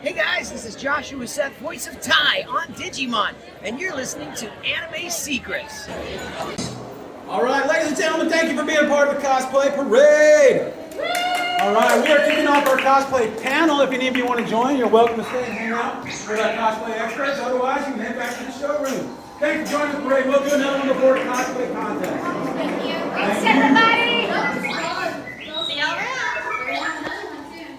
Hey guys, this is Joshua Seth, voice of Ty on Digimon, and you're listening to Anime Secrets. All right, ladies and gentlemen, thank you for being a part of the Cosplay Parade. All right, we are kicking off our cosplay panel. If any of you want to join, you're welcome to stay and hang out with our cosplay experts. Otherwise, you can head back to the showroom. Thanks for joining the parade. We'll do another one before the cosplay contest. Thank you. Thanks, everybody. See y'all around. We're going to have another one soon.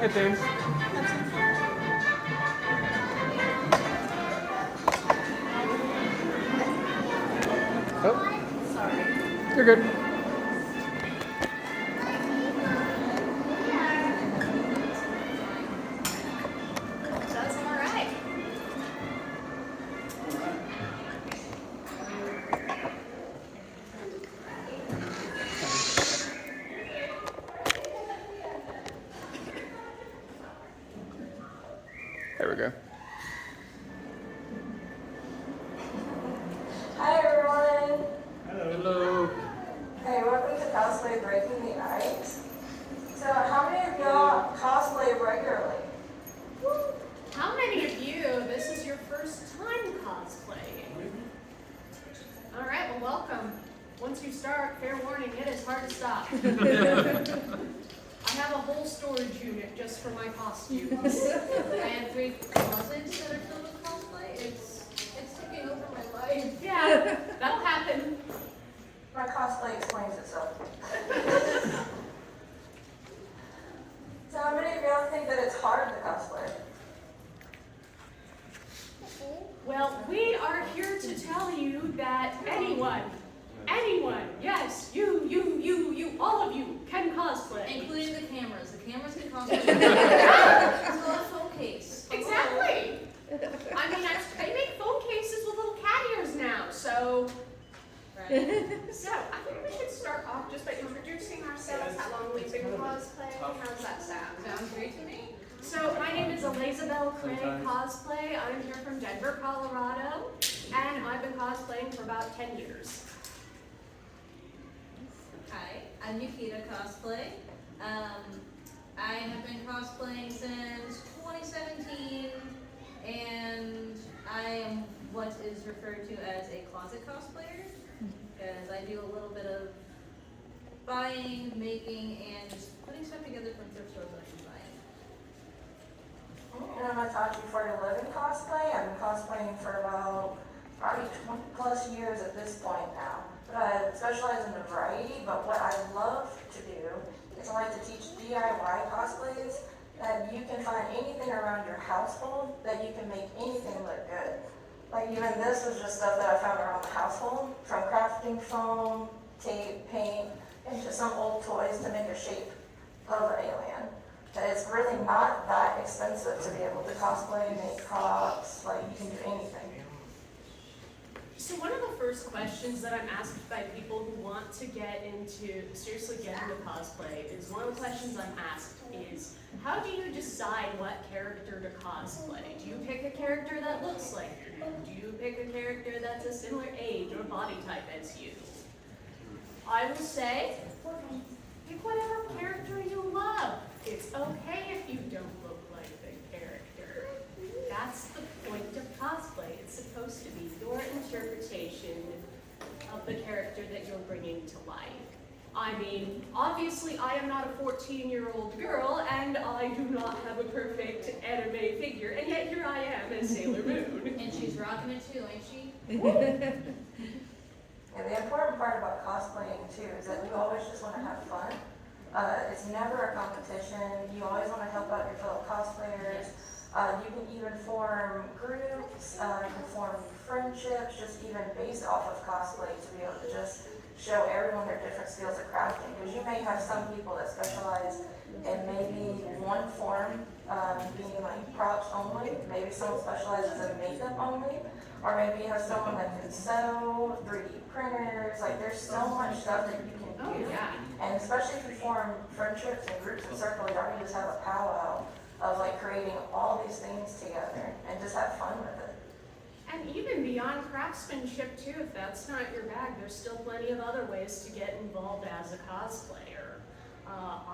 Hey, James. Oh, Sorry. you're good. That's all right. There we go. Hi everyone! Hello. Hey, welcome to Cosplay Breaking the Ice. So how many of y'all cosplay regularly? How many of you, this is your first time cosplaying? All right, well, welcome. Once you start, fair warning, it is hard to stop. I have a whole storage unit just for my costumes. I have 3 closets that are filled with cosplay. It's taking over my life. Yeah, that'll happen. My cosplay explains itself. So how many of y'all think that it's hard to cosplay? Well, we are here to tell you that anyone, yes, you, all of you can cosplay. Including the cameras. The cameras can cosplay. It's a little phone case. Exactly. I mean, they make phone cases with little cat ears now, so. Right. So, I think we should start off just by introducing ourselves, how long we've been cosplaying. How's that sound? Sounds great to me. So, my name is Alaizabel Cray Cosplay. I'm here from Denver, Colorado, and I've been cosplaying for about 10 years. Hi, I'm Ukita Cosplay. I have been cosplaying since 2017, and I am what is referred to as a closet cosplayer, because I do a little bit of buying, making, and just putting stuff together from thrift stores that I can buy. And I'm Itachi4811 cosplay. I've been cosplaying for about probably 20 plus years at this point now. But I specialize in a variety, but what I love to do is I like to teach DIY cosplays that you can find anything around your household that you can make anything look good. Like even this is just stuff that I found around the household, from crafting foam, tape, paint, and just some old toys to make a shape of an alien. That it's really not that expensive to be able to cosplay, make props, like you can do anything. So one of the first questions that I'm asked by people who want to seriously get into cosplay is, one of the questions I'm asked is, how do you decide what character to cosplay? Do you pick a character that looks like you? Do you pick a character that's a similar age or body type as you? I will say, pick whatever character you love. It's okay if you don't look like the character. That's the point of cosplay. It's supposed to be your interpretation of the character that you're bringing to life. I mean, obviously I am not a 14-year-old girl, and I do not have a perfect anime figure, and yet here I am as Sailor Moon. And she's rocking it too, ain't she? And the important part about cosplaying too is that you always just want to have fun. It's never a competition. You always want to help out your fellow cosplayers. You can even form groups, you can form friendships, just even based off of cosplay to be able to just show everyone their different skills of crafting. Because you may have some people that specialize in maybe one form, being like props only. Maybe someone specializes in makeup only. Or maybe you have someone that can sew, 3D printers. Like there's so much stuff that you can do. Oh, yeah. And especially if you form friendships and groups and circles, you already just have a powwow of like creating all these things together and just have fun with it. And even beyond beyond craftsmanship too, if that's not your bag, there's still plenty of other ways to get involved as a cosplayer.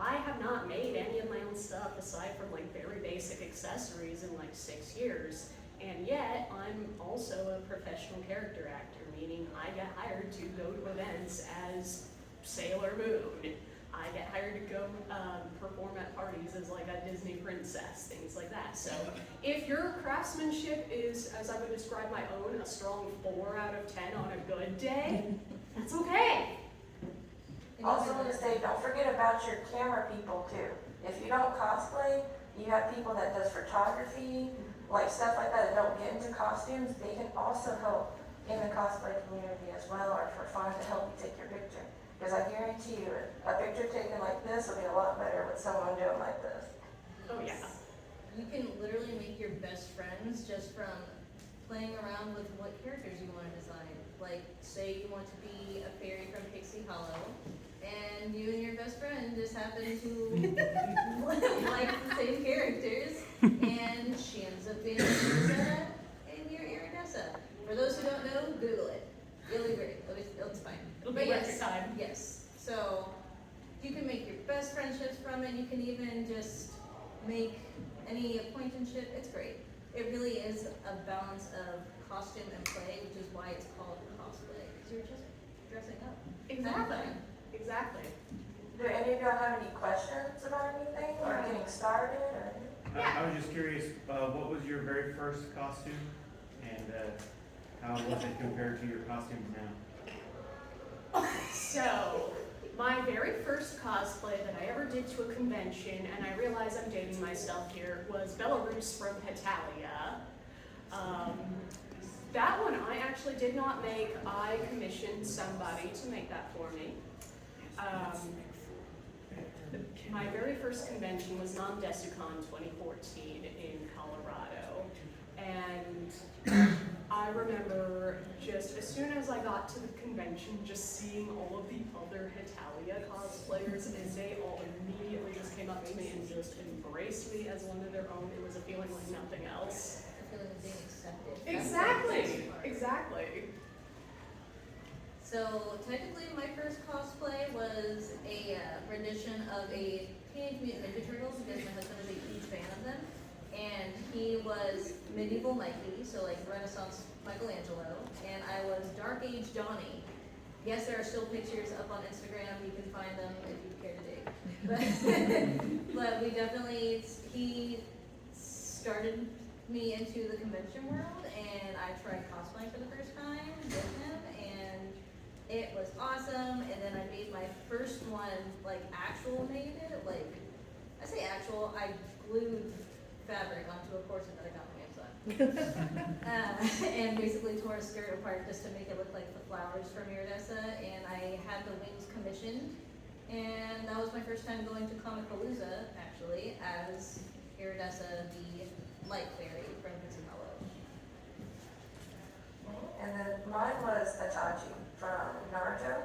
I have not made any of my own stuff aside from like very basic accessories in like 6 years, and yet I'm also a professional character actor, meaning I get hired to go to events as Sailor Moon. I get hired to go perform at parties as like a Disney princess, things like that. So if your craftsmanship is, as I would describe my own, a strong 4 out of 10 on a good day, that's okay. Also want to say, don't forget about your camera people too. If you don't cosplay, you have people that does photography, like stuff like that don't get into costumes. They can also help in the cosplay community as well, or for fun to help you take your picture. Because I guarantee you, a picture taken like this will be a lot better with someone doing like this. Oh yeah. You can literally make your best friends just from playing around with what characters you want to design. Like, say you want to be a fairy from Pixie Hollow, and you and your best friend just happen to like the same characters, and she ends up being Iridessa, and you're Iridessa. For those who don't know, Google it. You'll agree. It's fine. It'll be worth your time. Yes. So you can make your best friendships from it. You can even just make any acquaintanceship. It's great. It really is a balance of costume and play, which is why it's called cosplay. Because you're just dressing up. Exactly. Exactly. Do any of y'all have any questions about anything or getting started? Or? I was just curious, what was your very first costume, and how was it compared to your costumes now? So, my very first cosplay that I ever did to a convention, and I realize I'm dating myself here, was Belarus from Hetalia. That one I actually did not make. I commissioned somebody to make that for me. My very first convention was NerdCon 2014 in Colorado, and I remember just as soon as I got to the convention, just seeing all of the other Hetalia cosplayers, and they all immediately just came up to me and just embraced me as one of their own. It was a feeling like nothing else. A feeling of being accepted. Exactly, exactly. So technically my first cosplay was a rendition of a Teenage Mutant Ninja Turtles, because my husband is a huge fan of them. And he was medieval Mikey, so like Renaissance Michelangelo, and I was Dark Age Donnie. Yes, there are still pictures up on Instagram, you can find them if you care to dig. But we definitely, he started me into the convention world, and I tried cosplaying for the first time with him, and it was awesome. And then I made my first one, like actual made it, like, I say actual, I glued fabric onto a corset that I got from Amazon. And basically tore a skirt apart just to make it look like the flowers from Iridessa, and I had the wings commissioned, and that was my first time going to Comicpalooza, actually, as Iridessa, the light fairy from Pixie Hollow. And then mine was Itachi from Naruto.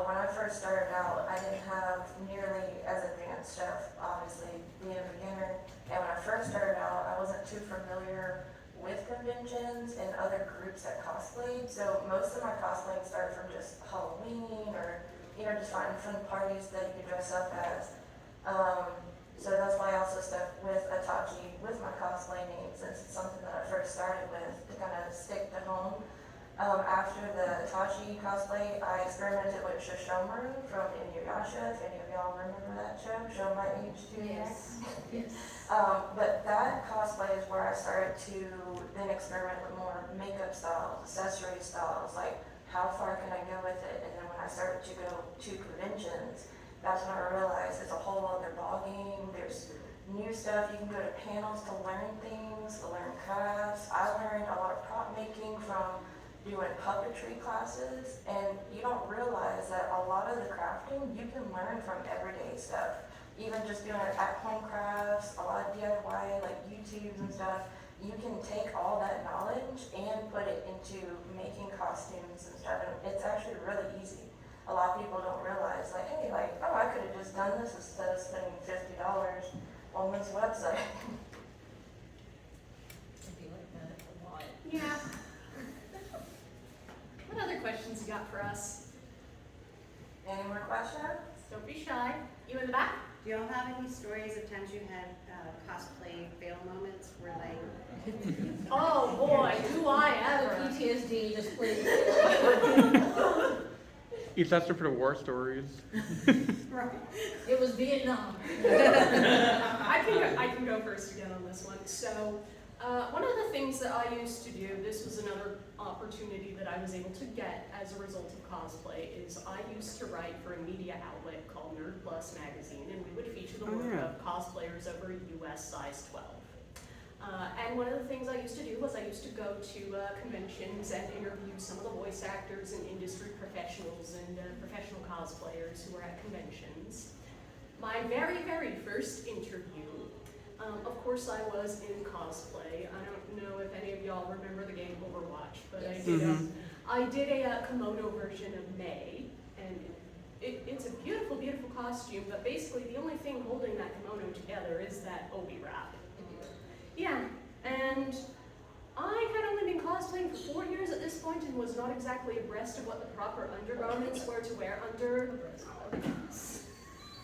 When I first started out, I didn't have nearly as advanced stuff, obviously, being a beginner. And when I first started out, I wasn't too familiar with conventions and other groups that cosplayed. So most of my cosplaying started from just Halloween or, just finding fun parties that you could dress up as. So that's why I also stuck with Itachi with my cosplay name, since it's something that I first started with to kind of stick to home. After the Itachi cosplay, I experimented with Shishomaru from Inuyasha, if any of y'all remember that show, show my age too. Yes. Yes. But that cosplay is where I started to then experiment with more makeup styles, accessory styles, like how far can I go with it? And then when I started to go to conventions, that's when I realized it's a whole other ballgame. There's new stuff. You can go to panels to learn things, to learn crafts. I learned a lot of prop making from doing puppetry classes, and you don't realize that a lot of the crafting you can learn from everyday stuff. Even just doing at-home crafts, a lot of DIY, like YouTubes and stuff, you can take all that knowledge and put it into making costumes and stuff, and it's actually really easy. A lot of people don't realize, like, hey, like, oh, I could have just done this instead of spending $50 on this website. I feel like that a lot. Yeah. you got for us? Any more questions? Don't be shy. You in the back? Do y'all have any stories of times you had cosplay fail moments where like Oh boy, do I ever. PTSD just played. You tested for the war stories. It was Vietnam. I can go first again on this one. So, one of the things that I used to do, this was another opportunity that I was able to get as a result of cosplay, is I used to write for a media outlet called Nerd Plus magazine, and we would feature the work of cosplayers over US size 12. And one of the things I used to do was I used to go to conventions and interview some of the voice actors and industry professionals and professional cosplayers who were at conventions. My very, very first interview, of course I was in cosplay. I don't know if any of y'all remember the game Overwatch, but I did a kimono version of May, and it's a beautiful, beautiful costume, but basically the only thing holding that kimono together is that obi wrap. Yeah, and I had only been cosplaying for 4 years at this point and was not exactly abreast of what the proper undergarments were to wear under.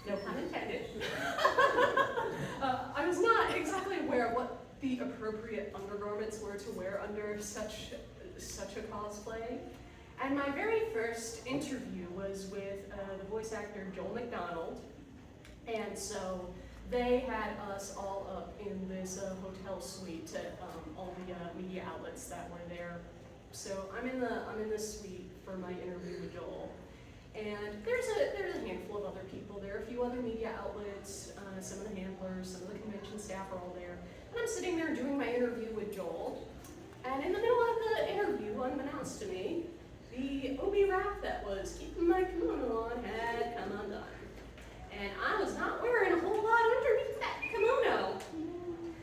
No pun intended. I was not exactly aware of what the appropriate undergarments were to wear under such a cosplay. And my very first interview was with the voice actor Joel McDonald, and so they had us all up in this hotel suite at all the media outlets that were there. So I'm in the suite for my interview with Joel, and there's a handful of other people there, a few other media outlets, some of the handlers, some of the convention staff are all there, and I'm sitting there doing my interview with Joel, and in the middle of the interview, unbeknownst to me, the obi wrap that was keeping my kimono on had come undone. And I was not wearing a whole lot underneath that kimono.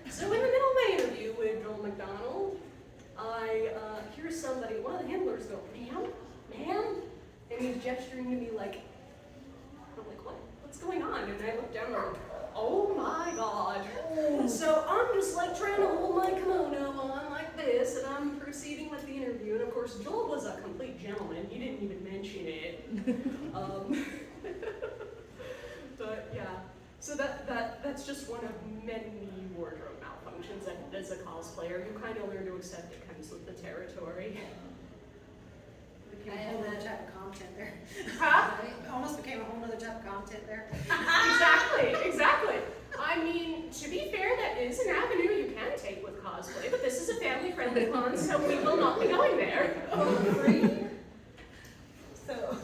So in the middle of my interview with Joel McDonald, I hear somebody, one of the handlers go, ma'am? And he's gesturing to me like, I'm like, what's going on? And I look down and I'm like, oh my God. So I'm just like trying to hold my kimono on like this, and I'm proceeding with the interview. And of course, Joel was a complete gentleman. He didn't even mention it. But yeah, so that's just one of many wardrobe malfunctions as a cosplayer. You kind of learn to accept it comes with the territory. became a whole other type of content there. Huh? It almost became a whole other type of content there. Exactly. I mean, to be fair, that is an avenue you can take with cosplay, but this is a family-friendly con, so we will not be going there. So,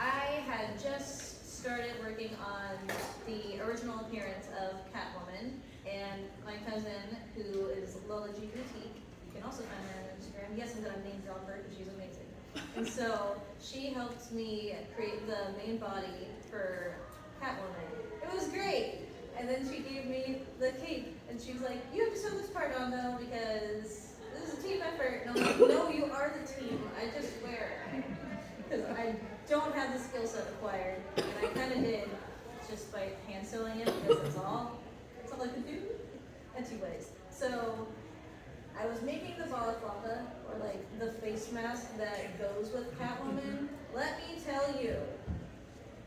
I had just started working on the original appearance of Catwoman, and my cousin, who is Lola G. Boutique, you can also find her on Instagram. I'm guessing that I'm named her because she's amazing. And so, she helped me create the main body for Catwoman. It was great! And then she gave me the cape, and she was like, you have to sew this part on though, because this is a team effort. And I'm like, no, you are the team. I just wear it. Because I don't have the skill set required, and I kind of did just by hand sewing it, because that's all I could do. Anyways, so I was making the balaclava, or like the face mask that goes with Catwoman. Let me tell you,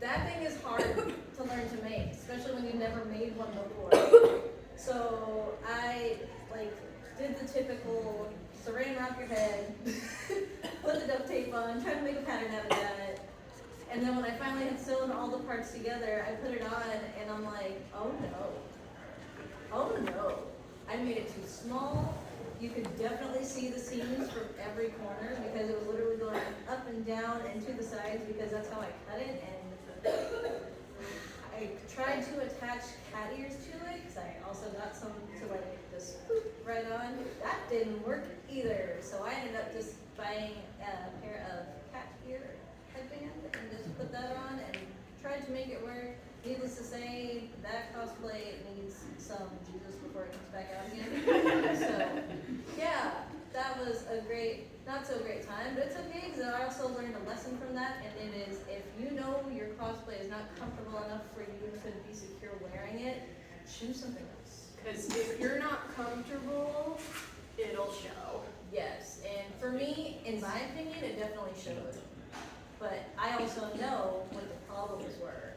that thing is hard to learn to make, especially when you've never made one before. So I did the typical saran wrap your head, put the duct tape on, tried to make a pattern out of that. And then when I finally had sewn all the parts together, I put it on and I'm like, oh no, I made it too small. You could definitely see the seams from every corner because it was literally going up and down and to the sides because that's how I cut it. And I tried to attach cat ears to it because I also got some to just right on. That didn't work either. So I ended up just buying a pair of cat ear headband and just put that on and tried to make it work. Needless to say, that cosplay needs some Jesus before it comes back out again. So yeah, that was a not so great time, but it's okay because I also learned a lesson from that, and it is if you know your cosplay is not comfortable enough for you to be secure wearing it, choose something else. Because if you're not comfortable, it'll show. Yes, and for me, In my opinion, it definitely showed. But I also know what the problems were.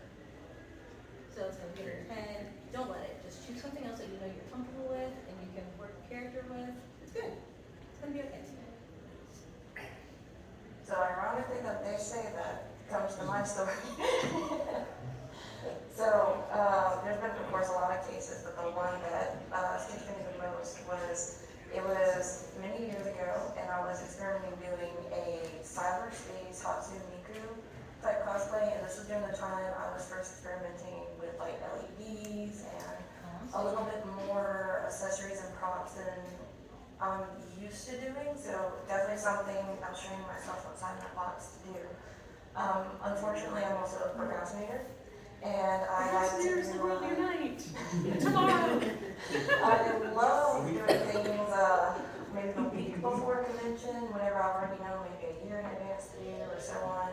So it's gonna get in your head. Don't let it. Just choose something else that you know you're comfortable with and you can work a character with. It's good. It's gonna be okay. So ironically that they say that comes to my story. So there's been, of course, a lot of cases, but the one that sticks to me the most was, it was many years ago, and I was experimenting doing a cyberspace Hatsune Miku type cosplay, and this was during the time I was first experimenting with like LEDs and a little bit more accessories and props than I'm used to doing, so definitely something I'm training myself outside my box to do. Unfortunately, I'm also a procrastinator, and I like to do Tomorrow. I love doing things maybe the week before a convention, whenever I already know maybe a year in advance to do or so on.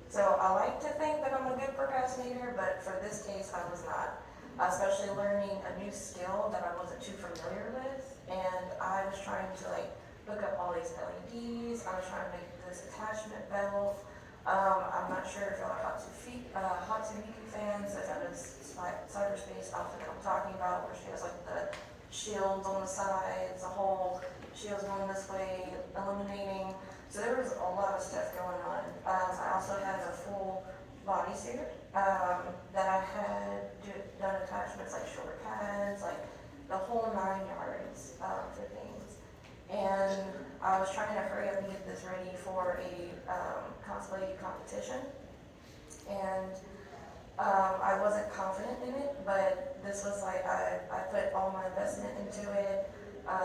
So I like to think that I'm a good procrastinator, but for this case I was not. Especially learning a new skill that I wasn't too familiar with, and I was trying to like look up all these LEDs. I was trying to make this attachment belt. I'm not sure if y'all are Hatsune Miku fans. There's that cyberspace outfit that I'm talking about, where she has like the shields on the sides, the whole shields going this way, illuminating. So there was a lot of stuff going on. I also had a full bodysuit that I had done attachments like shoulder pads, like the whole 9 yards for things. And I was trying to hurry up and get this ready for a cosplay competition. And I wasn't confident in it, but this was like, I put all my investment into it.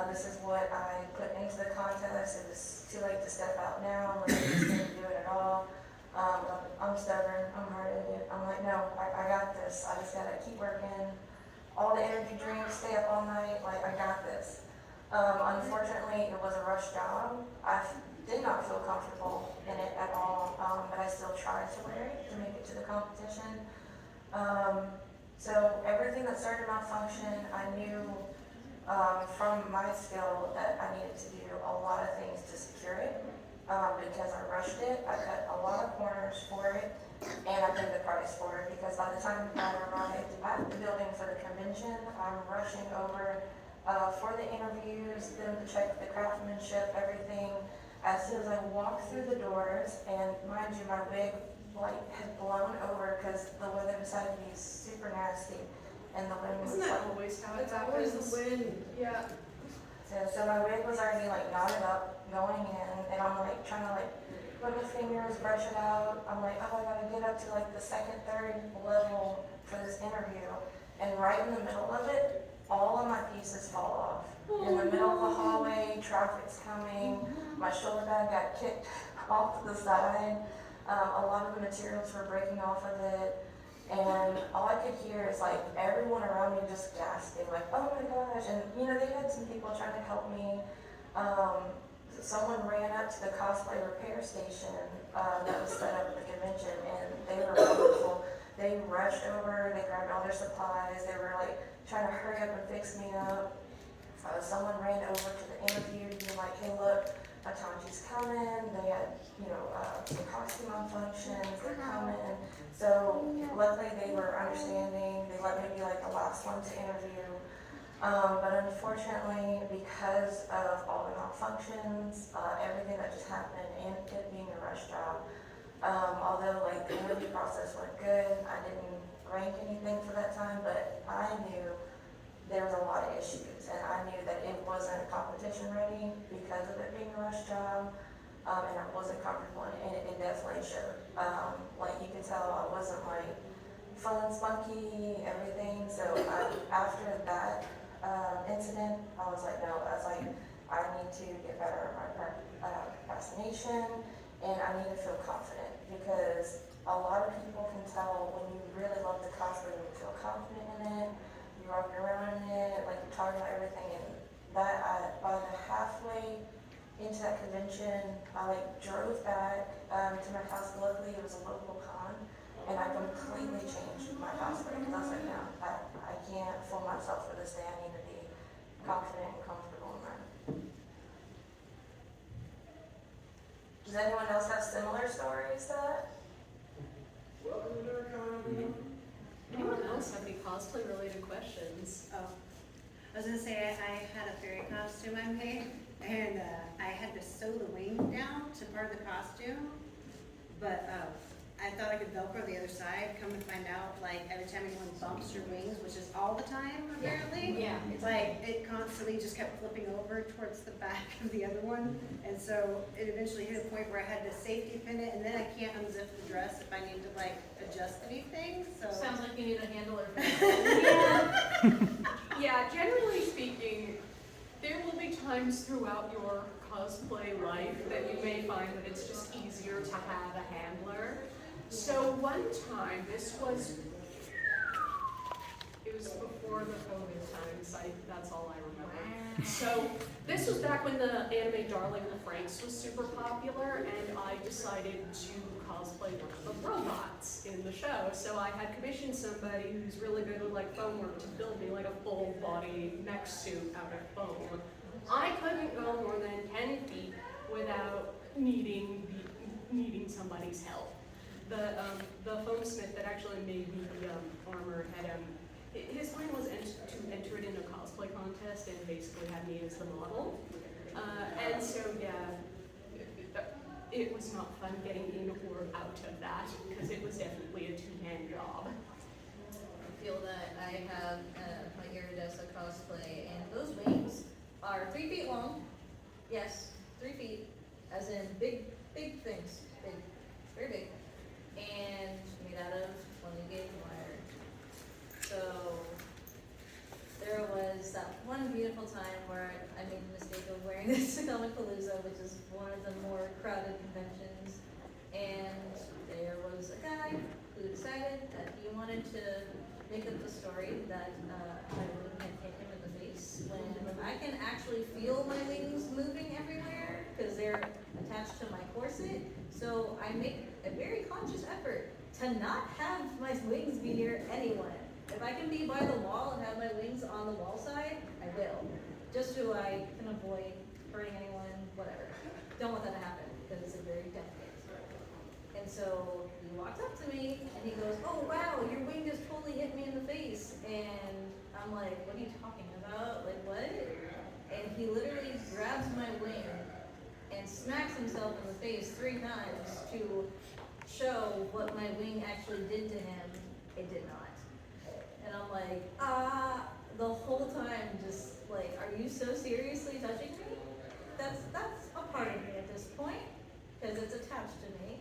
This is what I put into the contest. It was too late to step out now, like I just didn't do it at all. I'm stubborn, I'm hard-headed. I'm like, no, I got this. I just gotta keep working. All the energy drinks, stay up all night, like I got this. Unfortunately, it was a rush job. I did not feel comfortable in it at all, but I still tried to wear it to make it to the competition. So everything that started to malfunction, I knew from my skill that I needed to do a lot of things to secure it. Because I rushed it, I cut a lot of corners for it, and I paid the price for it, because by the time I arrived at the building for the convention, I'm rushing over for the interviews, them to check the craftsmanship, everything. As soon as I walked through the doors, and mind you, my wig had blown over because the weather decided to be super nasty, and the wind was Isn't that always how it happens? The wind, yeah. So my wig was already knotted up going in, and I'm trying to put my fingers, brush it out. I'm like, oh, I gotta get up to the second, third level for this interview. And right in the middle of it, all of my pieces fall off. In the middle of the hallway, traffic's coming, my shoulder bag got kicked off to the side. A lot of the materials were breaking off of it. And all I could hear is everyone around me just gasping, oh my gosh. And they had some people trying to help me. Someone ran up to the cosplay repair station that was set up at the convention, and they were wonderful. They rushed over, they grabbed all their supplies, they were trying to hurry up and fix me up. Someone ran over to the interview to be like, hey look, Itachi's coming, they had, some costume malfunctions, they're coming. So luckily they were understanding, they let me be the last one to interview. But unfortunately, because of all the malfunctions, everything that just happened, and it being a rush job, although the interview process went good, I didn't rank anything for that time, but I knew there was a lot of issues, and I knew that it wasn't competition ready because of it being a rush job, and I wasn't comfortable in it, and it definitely showed. You could tell I wasn't fun, spunky, everything. So after that incident, I was no, I need to get better at my procrastination, and I need to feel confident, because a lot of people can tell when you really love the cosplay, when you feel confident in it, you're walking around in it, you're talking about everything, and that by the halfway into that convention, I drove back to my house. Luckily, it was a local con, and I completely changed my cosplay, because I was no, I can't fool myself for this day. I need to be confident and comfortable in that. cosplay related questions. Oh, I was gonna say I had a fairy costume I made, and I had to sew the wing down to part of the costume, but I thought I could Velcro the other side. Come to find out, like every time anyone bumps your wings, which is all the time apparently, Yeah. it's like it constantly just kept flipping over towards the back of the other one, and so it eventually hit a point where I had to safety pin it, and then I can't unzip the dress if I need to like adjust anything. So Sounds like you need a handler for that. Yeah. Yeah, generally speaking, there will be times throughout your cosplay life that you may find that it's just easier to have a handler. So one time, it was before the COVID times, that's all I remember. So this was back when the anime Darling in the Franxx was super popular, and I decided to cosplay one of the robots in the show. So I had commissioned somebody who's really good with like foam work to build me like a full body mech suit out of foam. I couldn't go more than 10 feet without needing somebody's help. The foam smith that actually made me the armor had his plan was to enter it in a cosplay contest and basically have me as the model. And so yeah, it was not fun getting in or out of that because it was definitely a two-hand job. I feel that I have my Iridessa cosplay, and those wings are 3 feet long. Yes, 3 feet, as in big things, big, very big, and made out of 20 gauge wire. So there was that one beautiful time where I made the mistake of wearing this to Comicpalooza, which is one of the more crowded conventions, and there was a guy who decided that he wanted to make up the story that my wing had hit him in the face when I can actually feel my wings moving everywhere because they're attached to my corset. So I make a very conscious effort to not have my wings be near anyone. If I can be by the wall and have my wings on the wall side, I will. Just so I can avoid hurting anyone, whatever. Don't want that to happen because it's a very delicate. And so he walks up to me and he goes, "Oh wow, your wing just totally hit me in the face." And I'm like, "What are you talking about? Like what?" And he literally grabs my wing and smacks himself in the face 3 times to show what my wing actually did to him. It did not. And I'm like, the whole time just like, are you so seriously touching me? That's a part of me at this point, because it's attached to me.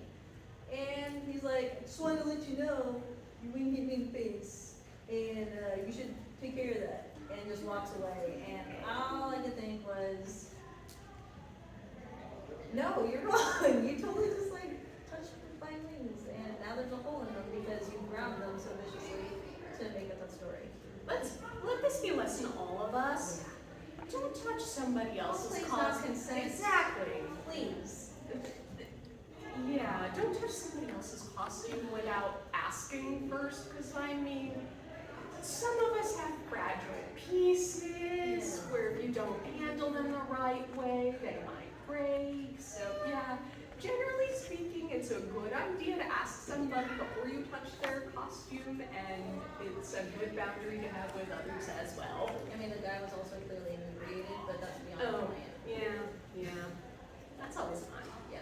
And he's like, just wanted to let you know, your wing hit me in the face, and you should take care of that. And just walks away. And all I could think was, no, you're wrong. You totally just like touched my wings, and now there's a hole in them because you ground them so viciously to make up that story. Let this be a lesson to all of us. Don't touch somebody else's Please costume. not consent. Exactly. Please. Yeah, don't touch somebody else's costume without asking first, because I mean, some of us have fragile pieces where if you don't handle them the right way, they might break. So yeah, generally speaking, it's a good idea to ask somebody before you touch their costume, and it's a good boundary to have with others as well. I mean, the guy was also clearly inebriated, but that's beyond the plan. Yeah. That's always fun. Yeah.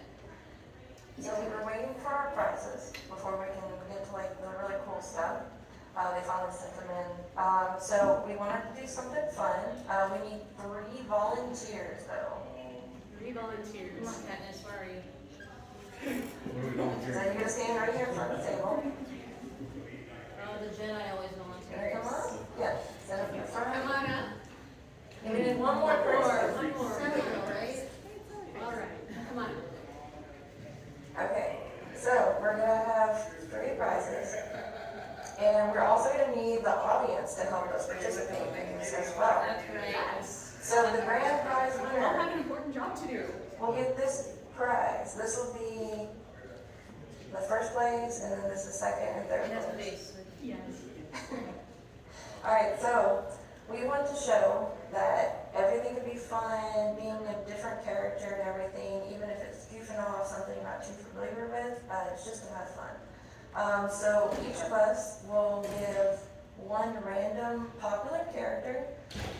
So we were waiting for our prizes before we can get to like the really cool stuff. They finally sent them in. So we wanted to do something fun. We need 3 volunteers though. 3 volunteers. Come on, Katniss, where are you? So you're gonna stand right here in front of the table. Oh, the Jedi always There you volunteers. go. Yeah, stand up in front. Come on up. And we need one more person. One more. Several, right? All right. Come on. Okay, so we're gonna have 3 prizes. And we're also gonna need the audience to help us participate in this as well. That's right. Yes. So the grand prize We all winner have an important job to do. will get this prize. This will be the first place, and then this is second and third It has a place. base. Yes. Alright, so we want to show that everything can be fun, being a different character and everything, even if it's goofing off something you're not too familiar with, it's just to have fun. So each of us will give one random popular character,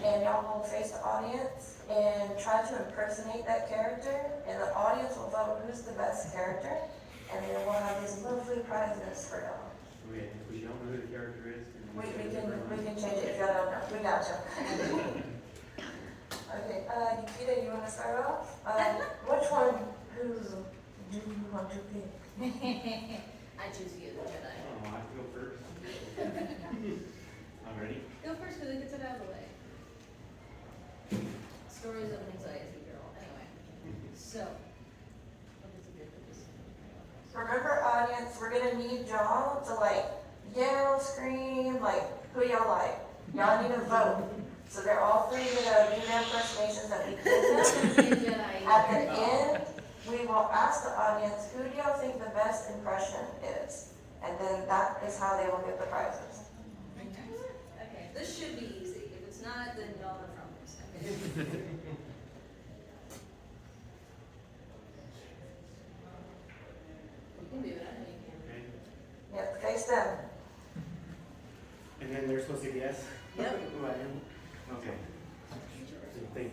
and y'all will face the audience and try to impersonate that character, and the audience will vote who's the best character, and then we'll have these lovely prizes for y'all. If we don't know who the character is, We can change it if y'all don't know. We got you. Okay, Ukita, you want to start off? Which one? Who do you want to pick? I choose you, the Jedi. oh, I have to go first. I'm ready. Go first because it gets it out of the way. Stories of an anxiety girl. Anyway, so. What is it? Remember, audience, we're gonna need y'all to like yell, scream, like who y'all like. Y'all need to vote. So they're all free to do their impersonations that we give them. At the end, we will ask the audience, who do y'all think the best impression is? And then that is how they will get the prizes. Okay, this should be easy. If it's not, then y'all are problems. Okay. You can do it. I know you can. Okay. Yep, face them. And then they're supposed to guess Yep. who I am? Okay. Think.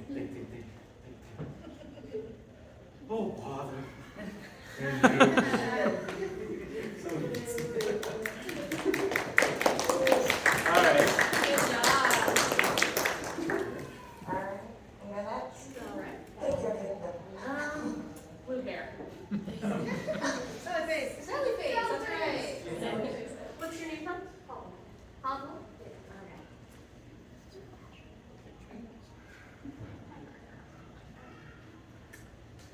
Oh, bother. All right. Good job. Alright, and you're next. All right. Pick your victim. Blue bear. Sally face. Sally face. That's right. What's your name from? Pablo. Okay.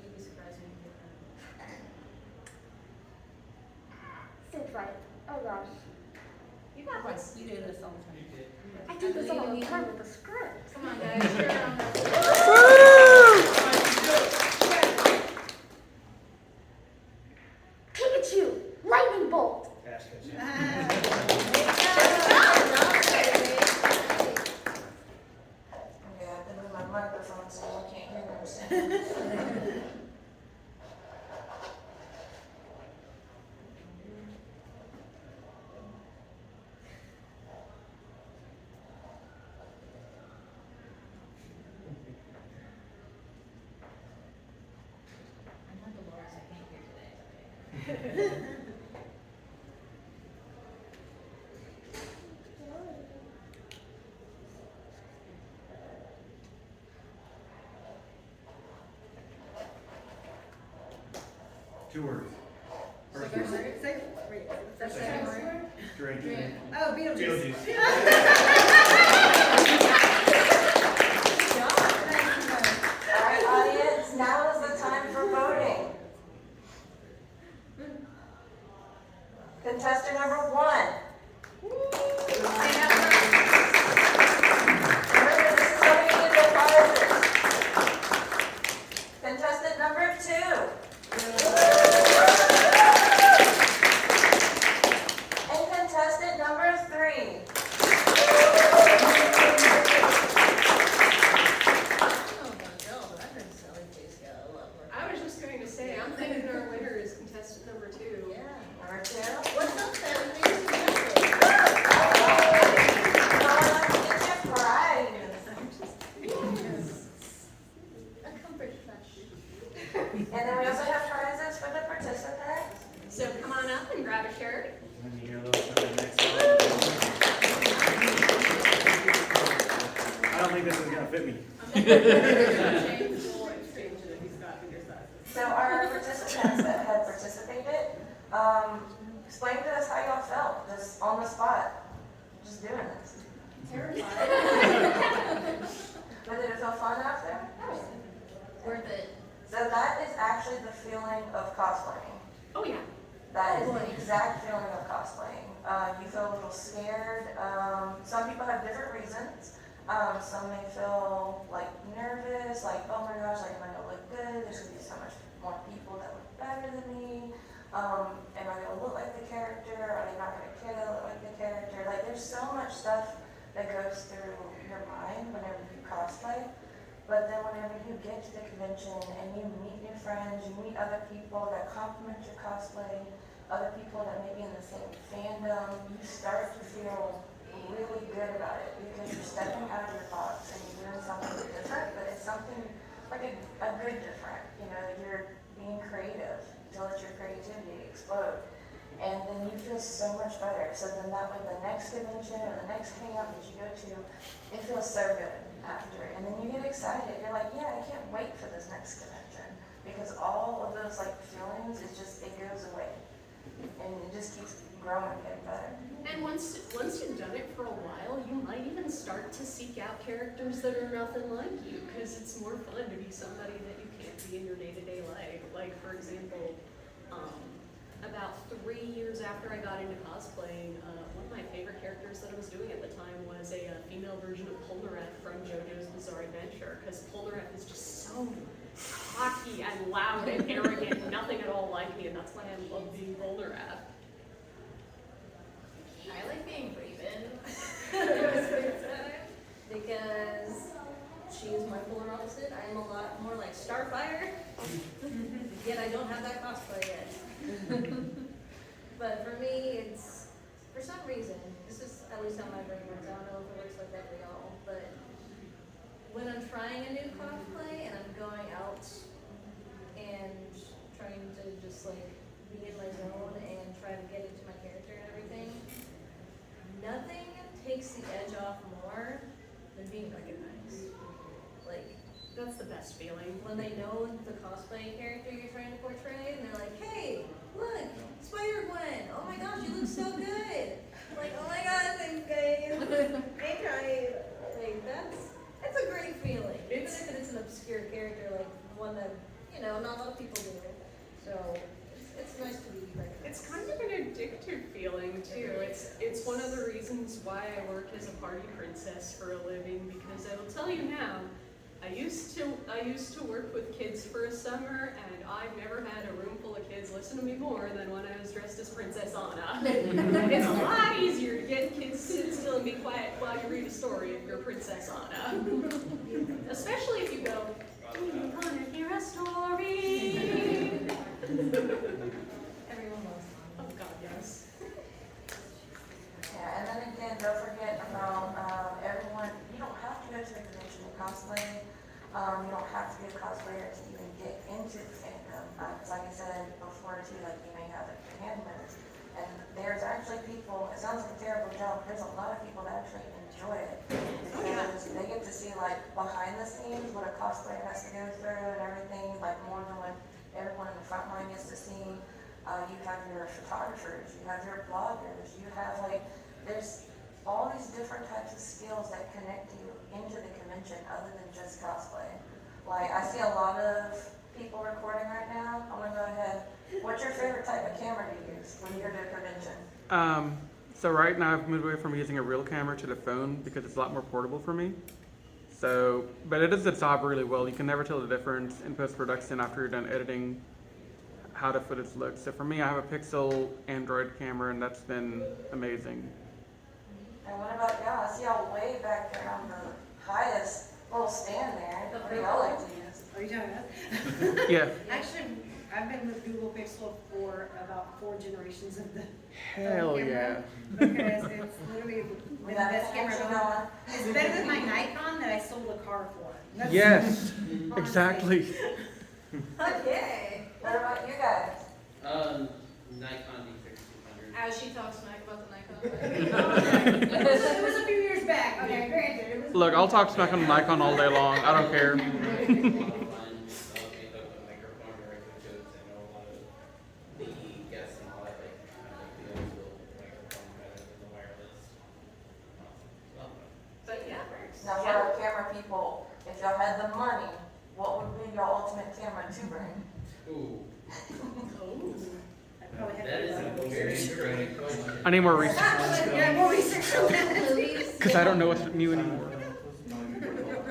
You'd be surprised when you get that. Sit right. Oh gosh. You got this. You do this all the time. I do this all the time with the script. Come on, guys. You're on that. Pikachu! Lightning bolt! Okay, I have to move my microphone so you can't hear what I'm saying. I'm not Dolores. I can't hear today. Okay. Two words. First Second word. word? Wait, that's the second word? Drink. Oh, Beetlejuice. Beetlejuice. Alright, audience, now is the time for voting. Contestant number 1. Remember, this is how you get the prizes. Contestant number 2. And contestant number 3. I was just going to say, I'm thinking our winner is contestant number 2. Number 2. What's up, Seven? Maybe some a comfort flush. And then we also have prizes for the participants. So come on up and grab a shirt. Let me hear a little something next one. I don't think this is gonna fit me. So our participants that had participated, explain to us how y'all felt, just on the spot, just doing this. Terrified. But did it feel fun out there? Worth it. So that is actually the feeling of cosplaying. Oh, yeah. That is the exact feeling of cosplaying. You feel a little scared. Some people have different reasons. Some may feel like nervous, like, oh my gosh, like, am I gonna look good? There's gonna be so much more people that look better than me. Am I gonna look like the character? Are they not gonna care that I look like the character? Like, there's so much stuff that goes through your mind whenever you cosplay. But then whenever you get to the convention and you meet new friends, you meet other people that compliment your cosplay, other people that may be in the same fandom, you start to feel really good about it because you're stepping out of your box and you're doing something different, but it's something like a good different. You know, you're being creative to let your creativity explode. And then you feel so much better. So then that way the next convention or the next hangout that you go to, it feels so good after. And then you get excited. You're like, yeah, I can't wait for this next convention. Because all of those like feelings, it goes away. And it just keeps growing and getting better. And once you've done it for a while, you might even start to seek out characters that are nothing like you, because it's more fun to be somebody that you can't be in your day-to-day life. Like, for example, about 3 years after I got into cosplaying, one of my favorite characters that I was doing at the time was a female version of Polnareff from JoJo's Bizarre Adventure, because Polnareff is just so cocky and loud and arrogant, nothing at all like me, and that's why I love being Polnareff. I like being Raven. Because she is my polar opposite. I am a lot more like Starfire. Yet I don't have that cosplay yet. But for me, it's, for some reason, this is at least how my brain works. I don't know if it works like that for y'all, but when I'm trying a new cosplay and I'm going out and trying to just like be in my zone and try to get into my character and everything, nothing takes the edge off more than being recognized. Like, That's the best feeling. when they know the cosplay character you're trying to portray, and they're like, hey, look, Spider-Gwen, oh my gosh, you look so good. Like, oh my god, thanks guys. I tried. Like, that's a great feeling. Even if it's an obscure character, like one that, you know, not a lot of people do. So, it's nice to be recognized. It's kind of an addictive feeling too. It's one of the reasons why I work as a party princess for a living, because I will tell you now, I used to work with kids for a summer, and I've never had a room full of kids listen to me more than when I was dressed as Princess Anna. It's a lot easier to get kids to sit still and be quiet while you read a story if you're Princess Anna. Especially if you go, do you want to hear a story? Everyone loves Oh God, yes. Yeah, and then again, don't forget about everyone. You don't have to go to the convention to cosplay. You don't have to be a cosplayer to even get into the fandom. Because like I said before too, like you may have a handler. And there's actually people, it sounds like a terrible joke, there's a lot of people that actually enjoy it. Because they get to see like behind the scenes what a cosplayer has to go through and everything, like more than what everyone in the front line gets to see. You have your photographers, you have your bloggers, you have like, there's all these different types of skills that connect you into the convention other than just cosplay. Like, I see a lot of people recording right now. I'm gonna go ahead. What's your favorite type of camera to use when you go to a convention? So right now I've moved away from using a real camera to the phone because it's a lot more portable for me. So, but it does its job really well. You can never tell the difference in post-production after you're done editing how the footage looks. So for me, I have a Pixel Android camera, and that's been amazing. And what about y'all? I see y'all way back there on the highest little stand there. What do y'all like to use? Are you telling us? Yeah. Actually, I've been with Google Pixel for about 4 generations of the Hell phone camera, because it's literally been the best camera I've ever had. It's better than my Nikon that I sold a car for. That's Yes, honestly. exactly. Okay. What about you guys? Nikon D6200. As she talks smack about the Nikon. It was a few years back. Okay, granted. It was Look, I'll talk smack on Nikon all day long. I don't care. But yeah. Now for our camera people, if y'all had the money, what would be your ultimate camera to bring? Ooh, I probably had that is a very interesting question. I need more research Yeah, more research on that. Movies. because I don't know what's new anymore. I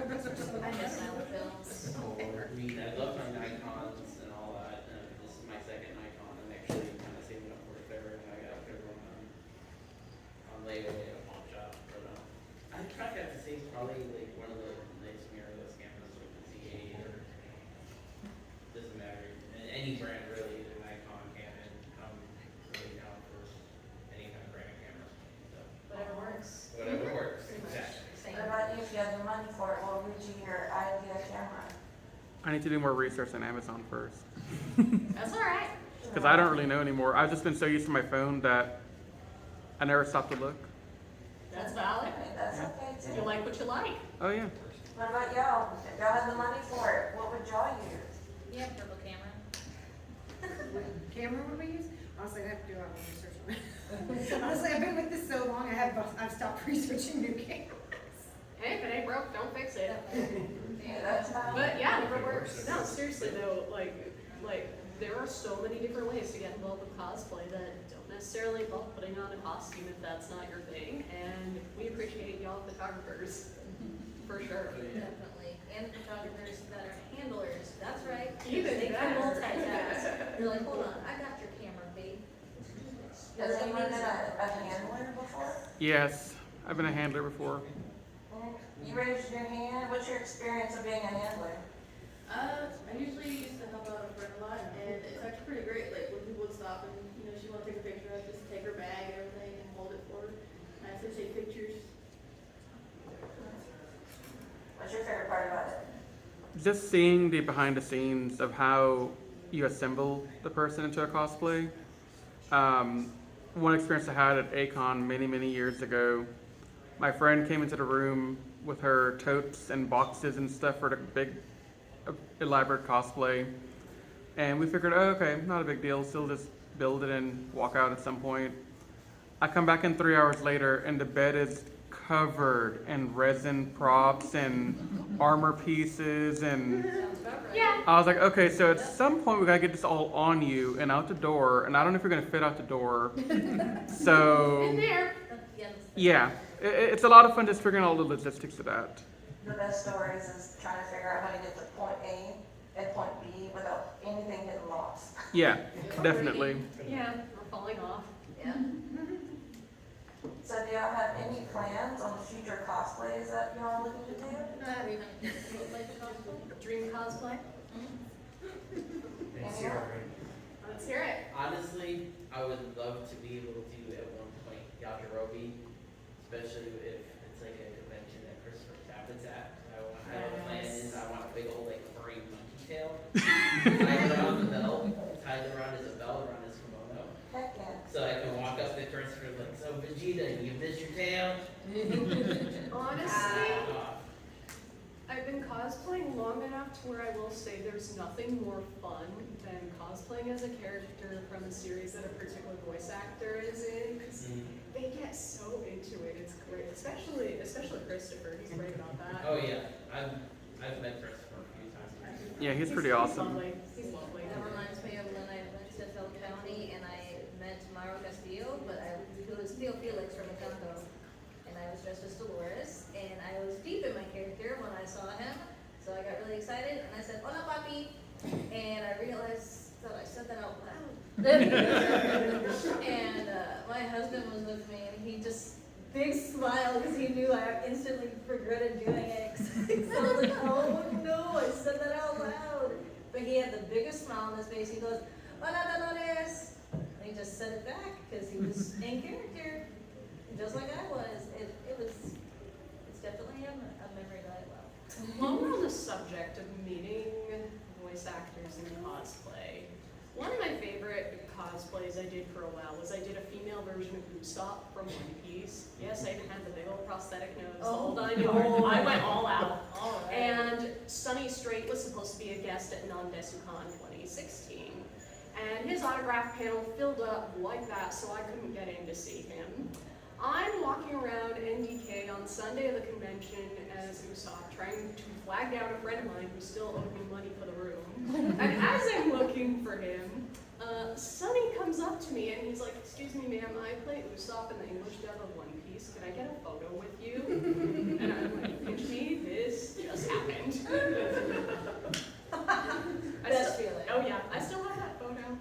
miss silent films. I mean, I love my Nikons and all that, and this is my second Nikon. I'm actually kind of saving up for a third. I got a third one on layaway at a pawn shop. But I'd probably have to say it's probably like one of the nice mirrorless cameras, like the Z8 or doesn't matter. Any brand really, either Nikon, Canon, come really down for any kind of brand camera. So Whatever works. I need to do more research on Amazon first. That's all right. Because I don't really know anymore. I've just been so used to my phone that I never stopped to look. That's valid. I mean, that's okay too. You like what you like. Oh, yeah. What about y'all? If y'all had the money for it, what would y'all use? Yeah, purple camera. Camera would we use? Honestly, I have to do our own research on it. Honestly, I've been with this so long, I've stopped researching new cameras. Hey, if it ain't broke, don't fix it. Yeah, that's fine. But yeah, never works. No, seriously though, like there are so many different ways to get involved with cosplay that don't necessarily involve putting on a costume if that's not your thing. And we appreciate y'all photographers, for sure. Definitely. And the photographers that are handlers. That's right. Even they can better. multitask. You're like, hold on, I got your camera, babe. Has anyone been a handler before? Yes, I've been a handler before. You raised your hand. What's your experience of being a handler? I usually used to help out a friend a lot, and it's actually pretty great. Like when people would stop and she want to take a picture, I just take her bag and everything and hold it for her. I have to take pictures. What's your favorite part about it? Just seeing the behind the scenes of how you assemble the person into a cosplay. One experience I had at Acon many years ago, my friend came into the room with her totes and boxes and stuff for the big elaborate cosplay, and we figured, oh, okay, not a big deal, still just build it and walk out at some point. I come back in 3 hours later and the bed is covered in resin props and armor pieces, and Yeah. I was like, okay, so at some point we gotta get this all on you and out the door, and I don't know if you're gonna fit out the door. So In there. yeah, it's a lot of fun just figuring out all the logistics of that. The best stories is trying to figure out how to get to point A and point B without anything getting lost. Yeah, definitely. Yeah, we're falling off. Yeah. So do y'all have any plans on future cosplays that y'all are looking to do? Not even. Like the cosplay. Dream cosplay. Let's hear it. Honestly, I would love to be able to at one point Yajirobe, especially if it's like a convention that Christopher Cabot's at. The plan is I want a big old like furry monkey tail tied around the belt, tied around his belt, around his kimono. Heck yeah. So I can walk up to Christopher like, so Vegeta, you miss your tail? Honestly, Uh, I've been cosplaying long enough to where I will say there's nothing more fun than cosplaying as a character from a series that a particular voice actor is in, because they get so into it. It's great, especially Christopher. He's great about that. Oh yeah, I've met Christopher a few times. Yeah, he's pretty awesome. Lovely. He's lovely. That reminds me of when I went to Phil County and I met Mauro Castillo, but who was Theo Felix from Encanto. And I was dressed as Dolores, and I was deep in my character when I saw him. So I got really excited, and I said, "Hola, papi," and I realized that I said that out loud. And my husband was with me, and he just big smile because he knew I instantly regretted doing it. So I was like, "Oh no, I said that out loud." But he had the biggest smile on his face. He goes, "Hola, Dolores," and he just said it back because he was in character. Just like I was, it's definitely a memory that I love. While we're on the subject of meeting voice actors in cosplay, one of my favorite cosplays I did for a while was I did a female version of Usopp from One Piece. Yes, I even had the big old prosthetic nose, the whole 9 yards. I went all out. All right. And Sonny Strait was supposed to be a guest at Non-DesuCon 2016. And his autograph panel filled up like that, so I couldn't get in to see him. I'm walking around NDK on Sunday of the convention as Usopp, trying to flag down a friend of mine who still owed me money for the room. And as I'm looking for him, Sonny comes up to me and he's like, "Excuse me, ma'am, I play Usopp in the English dub of One Piece. Could I get a photo with you?" And I'm like, "Pinch me, this just happened." Best feeling. Oh yeah, I still have that photo.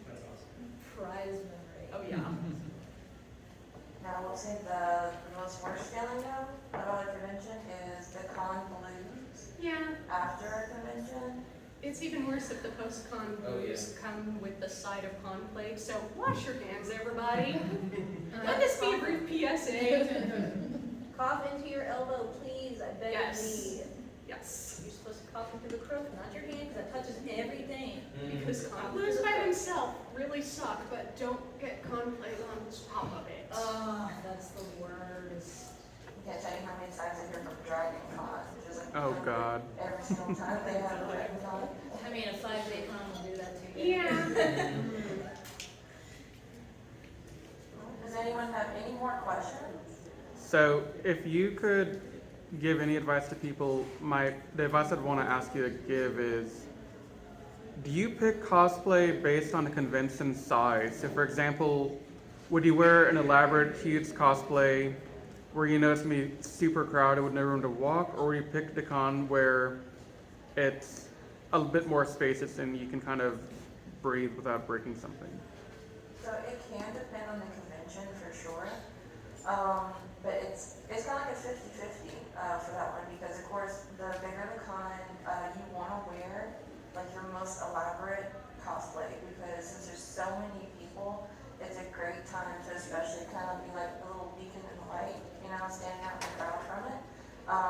That's awesome. Prize memory. Oh yeah. Now, we'll say the most worst feeling though about a convention is the con blues Yeah. after a convention. It's even worse if the post-con blues come with the side of con plague. So wash your hands, everybody. Let this be a brief PSA. Cough into your elbow, please. I beg Yes. of thee. Yeah. Yes. You're supposed to cough into the crook, not your hand, because that touches everything. Because cosplays by themselves really suck, but don't get cosplays on top of it. Oh, that's the worst. I can't tell you how many times I hear from Dragon Con, which is like Oh, God. every single time they have a Dragon Con. I mean, a 5-day con will do that to you. Yeah. Does anyone have any more questions? So if you could give any advice to people, the advice I'd want to ask you to give is, do you pick cosplay based on the convention size? So for example, would you wear an elaborate, huge cosplay where you know it's going to be super crowded with no room to walk, or would you pick the con where it's a bit more spacious and you can kind of breathe without breaking something? So it can depend on the convention for sure. But it's kind of like a 50-50 for that one, because of course the bigger the con, you want to wear like your most elaborate cosplay, because since there's so many people, it's a great time to especially kind of be like a little beacon in the light, you know, standing out in the crowd from it.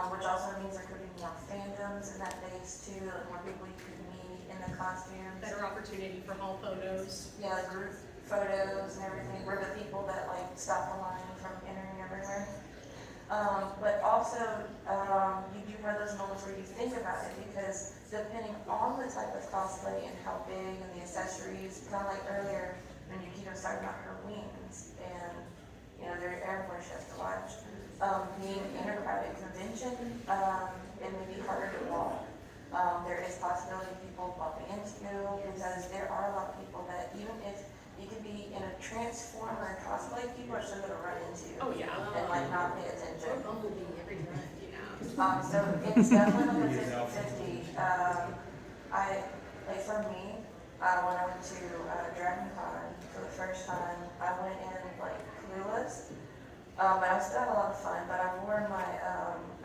Which also means there could be more fandoms in that base too, like more people you could meet in the costumes. Better opportunity for hall photos. Yeah, like group photos and everything. We're the people that like stop the line from entering everywhere. But also, you do have those moments where you think about it, because depending on the type of cosplay and how big and the accessories, kind of like earlier when Ukita was talking about her wings and, you know, their air worship to watch. Being in a crowded convention, it may be harder to walk. There is possibility of people bumping into you, because there are a lot of people that even if you could be in a transformer cosplay, people are still gonna run into you. Oh yeah. And like not pay attention. Bumblebee every time. Yeah. So it's definitely like a 50-50. Like for me, when I went to Dragon Con for the first time, I went in like clueless. But I still had a lot of fun. But I wore my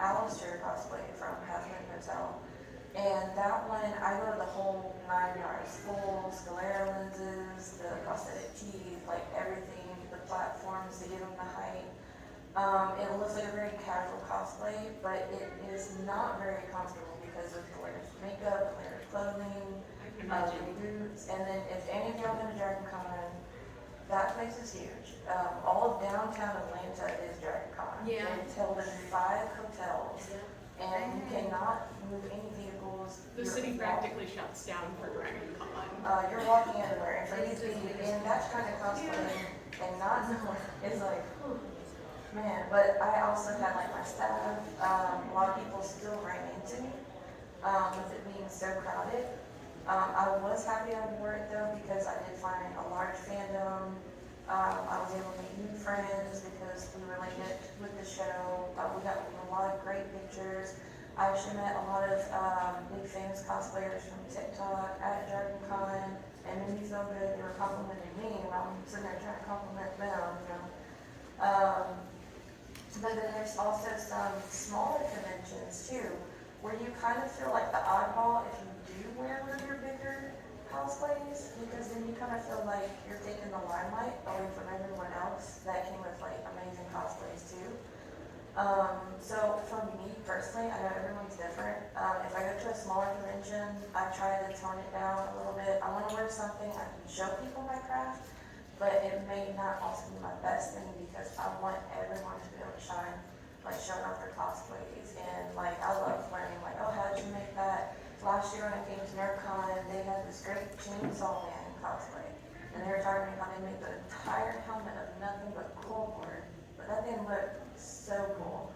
Alistair cosplay from Hazard Hotel. And that one, I go to the whole 9 yards, full sclera lenses, the prosthetic teeth, like everything, the platforms to give them the height. It looks like a very casual cosplay, but it is not very comfortable because of the layers of makeup, the layers of clothing, boots, and then if any of y'all been to Dragon Con, that place is huge. All of downtown Atlanta is Dragon Con. Yeah. It's held in 5 hotels. And you cannot move any vehicles. The city practically shuts down for Dragon Con. You're walking everywhere, and for you to be in that kind of cosplay and not know, it's like, man. But I also had like my staff, a lot of people still ran into me with it being so crowded. I was happy I wore it though, because I did find a large fandom. I was able to make new friends because we related with the show. We got a lot of great pictures. I actually met a lot of big famous cosplayers from TikTok at Dragon Con, and made me feel good. They were complimenting me, and I'm sitting there trying to compliment them, you know. But then there's also some smaller conventions too, where you kind of feel like the oddball if you do wear one of your bigger cosplays, because then you kind of feel like you're taking the limelight away from everyone else that came with like amazing cosplays too. So for me personally, I know everyone's different. If I go to a smaller convention, I try to tone it down a little bit. I want to wear something I can show people my craft, but it may not also be my best thing, because I want everyone to be able to shine, like showing off their cosplays. And like I love learning, like, oh, how did you make that? Last year when I came to NerdCon, they had this great Chainsaw Man cosplay. And they were talking about how they made the entire helmet of nothing but cardboard. But that thing looked so cool.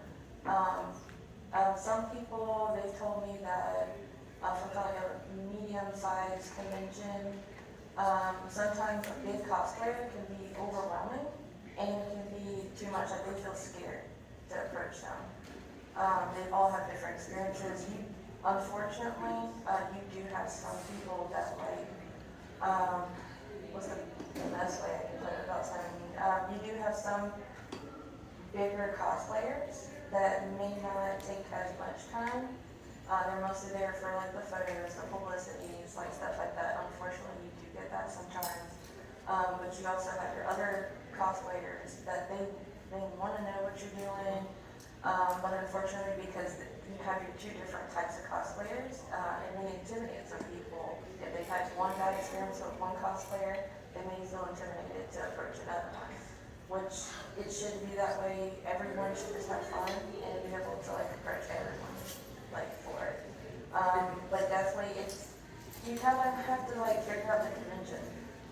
Some people, they've told me that for kind of a medium-sized convention, sometimes a big cosplayer can be overwhelming, and it can be too much, like they feel scared to approach them. They all have different experiences. Unfortunately, you do have some people that like, what's the best way I can put it without sounding mean? You do have some bigger cosplayers that may not take as much time. They're mostly there for like the photos, the publicities, like stuff like that. Unfortunately, you do get that sometimes. But you also have your other cosplayers that they want to know what you're doing. But unfortunately, because you have your two different types of cosplayers, and may intimidate some people. If they've had one bad experience with one cosplayer, they may feel intimidated to approach another one. Which it shouldn't be that way. Everyone should just have fun and be able to like approach everyone like for it. But definitely you kind of have to like figure out the convention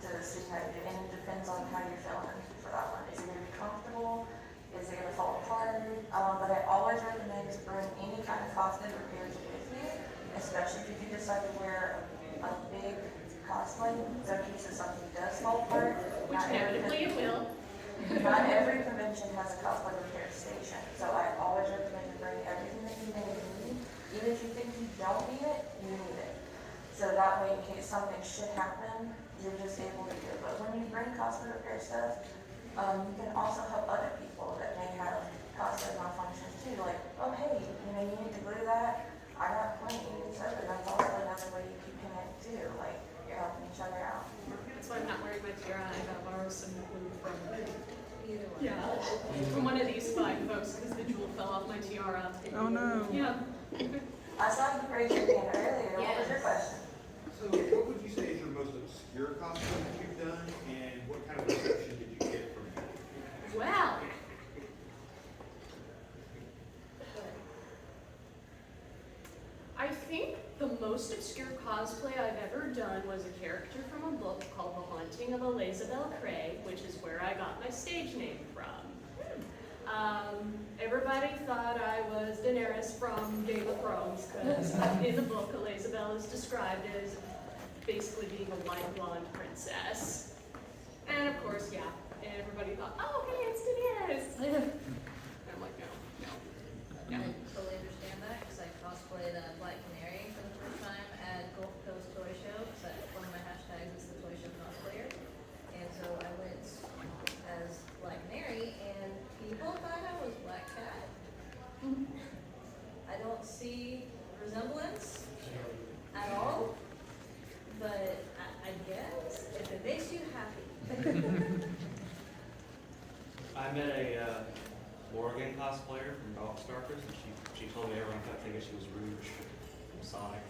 to see how you do, and it depends on how you're feeling for that one. Is it going to be comfortable? Is it going to fall apart? But I always recommend to bring any kind of costume prepared with you, especially if you decide to wear a big cosplay, so in case if something does fall apart. Which inevitably it will. Not every convention has a cosplay repair station, so I always recommend to bring everything that you may need. Even if you think you don't need it, you need it. So that way, in case something should happen, you're just able to do it. But when you bring cosplay repair stuff, you can also help other people that may have cosplay malfunctions too. Like, oh hey, you need to glue that. I got plenty, so that's also another way you can connect too. Like, you're helping each other out. That's why I'm not wearing my tiara. I gotta borrow some glue from Either one. yeah, from one of these fine folks because the jewel fell off my tiara. Oh no. Yeah. I saw you raise your hand earlier. What was your question? So what would you say is your most obscure costume that you've done, and what kind of reception did you get from it? Well, I think the most obscure cosplay I've ever done was a character from a book called The Haunting of Alaizabel Cray, which is where I got my stage name from. Everybody thought I was Daenerys from Game of Thrones, because in the book, Alaizabel is described as basically being a white blonde princess. And of course, yeah, everybody thought, oh, hey, it's Daenerys. And I'm like, no. I totally understand that because I cosplayed Black Canary for the first time at Gulf Coast Toy Show. So one of my hashtags is the Toy Show cosplayer. And so I went as Black Canary and people thought I was Black Cat. I don't see resemblance at all, but I guess if it makes you happy. I met a Oregon cosplayer from Dogstalkers, and she told me everyone kept thinking she was Rouge from Sonic.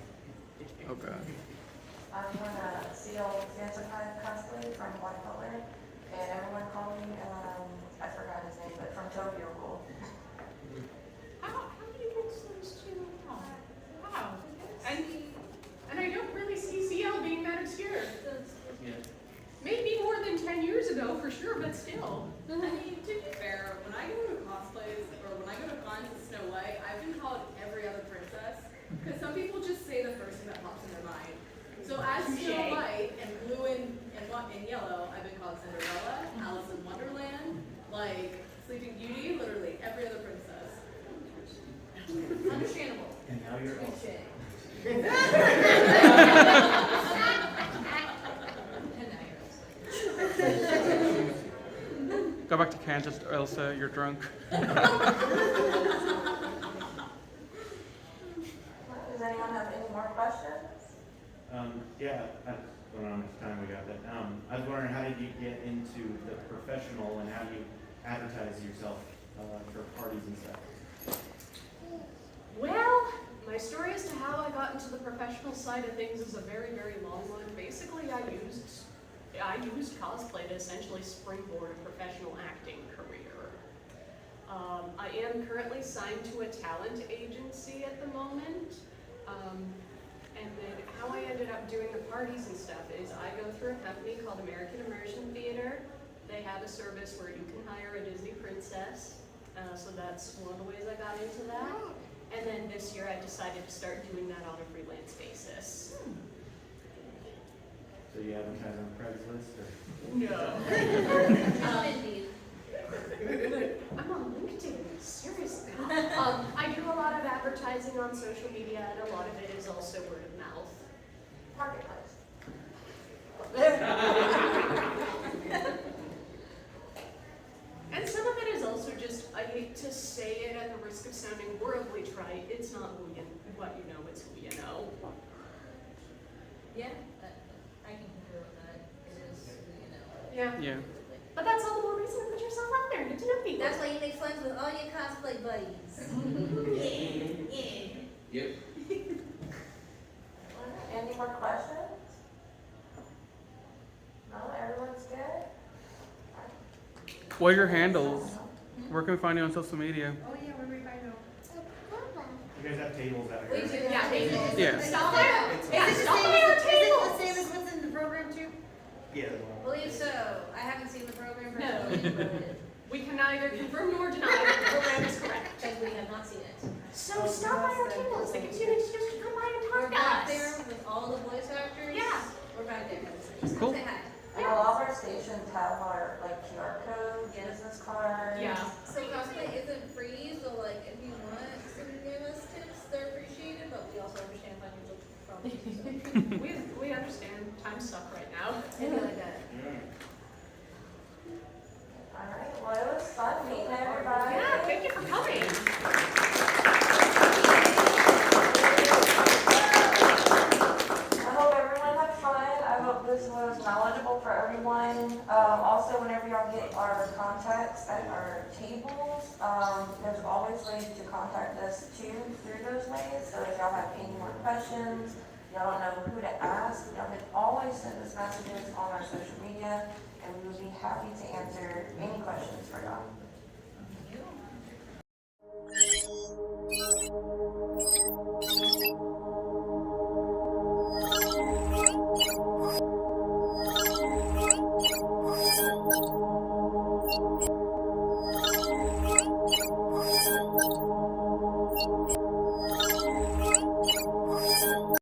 Okay. I'm doing a Seal Fancified cosplay from White Color, and everyone called me, I forgot his name, but from Tokyo Ghoul. How do you mix those two up? Wow. And I don't really see CL being that obscure. Yeah. Maybe more than 10 years ago, for sure, but still. I mean, to be fair, when I go to cosplays, or when I go to cons as Snow White, I've been called every other princess. Because some people just say the first thing that pops in their mind. So as Snow White and blue and yellow, I've been called Cinderella, Alice in Wonderland, like Sleeping Beauty, literally every other princess. Understandable. And now you're Touche. Go back to Kansas, Elsa, you're drunk. Does anyone have any more questions? Yeah, I don't know how much time we got, but I was wondering, how did you get into the professional, and how do you advertise yourself for parties and stuff? Well, my story as to how I got into the professional side of things is a very, very long one. Basically, I used cosplay to essentially springboard a professional acting career. I am currently signed to a talent agency at the moment. And then how I ended up doing the parties and stuff is I go through a company called American Immersion Theater. They have a service where you can hire a Disney princess. So that's one of the ways I got into that. And then this year I decided to start doing that on a freelance basis. So you advertise on Craigslist, or? No. Indeed. I'm on LinkedIn, seriously. I do a lot of advertising on social media, and a lot of it is also word of mouth. Marketplace. And some of it is also just, I hate to say it at the risk of sounding horribly trite, it's not what you know, it's who you know. Yeah, I can concur with that. It is, you know. Yeah. Yeah. But that's all the more reason to put yourself out there and get to know people. That's why you make friends with all your cosplay buddies. Yeah. Yep. Any more questions? No, everyone's good? What are your handles? Where can we find you on social media? Oh, yeah, where we find out. You guys have tables out We here. do. Yeah, tables. Yeah. Stop there. Is Yeah, it the stop same there. as, is it the same as what's in the program too? Yeah. I believe so. I haven't seen the program No. personally, but We can neither confirm nor deny that the program is correct. because we have not seen it. So stop by our tables. The community just come by and We're talk to back us. there with all the voice actors. Yeah. We're back there. Just Cool. come say hi. And a lot of our stations have our like QR codes, business cards. Yeah. So cosplay isn't free, so like if you want to give us tips, they're appreciated, but we also understand financial problems. We understand. Times suck right now. Maybe like that. Alright, well, it was fun meeting everybody. Yeah, thank you for coming. I hope everyone had fun. I hope this was knowledgeable for everyone. Also, whenever y'all get our contacts at our tables, there's always ways to contact us too through those ways. So if y'all have any more questions, y'all don't know who to ask, y'all can always send us messages on our social media, and we would be happy to answer any questions for y'all.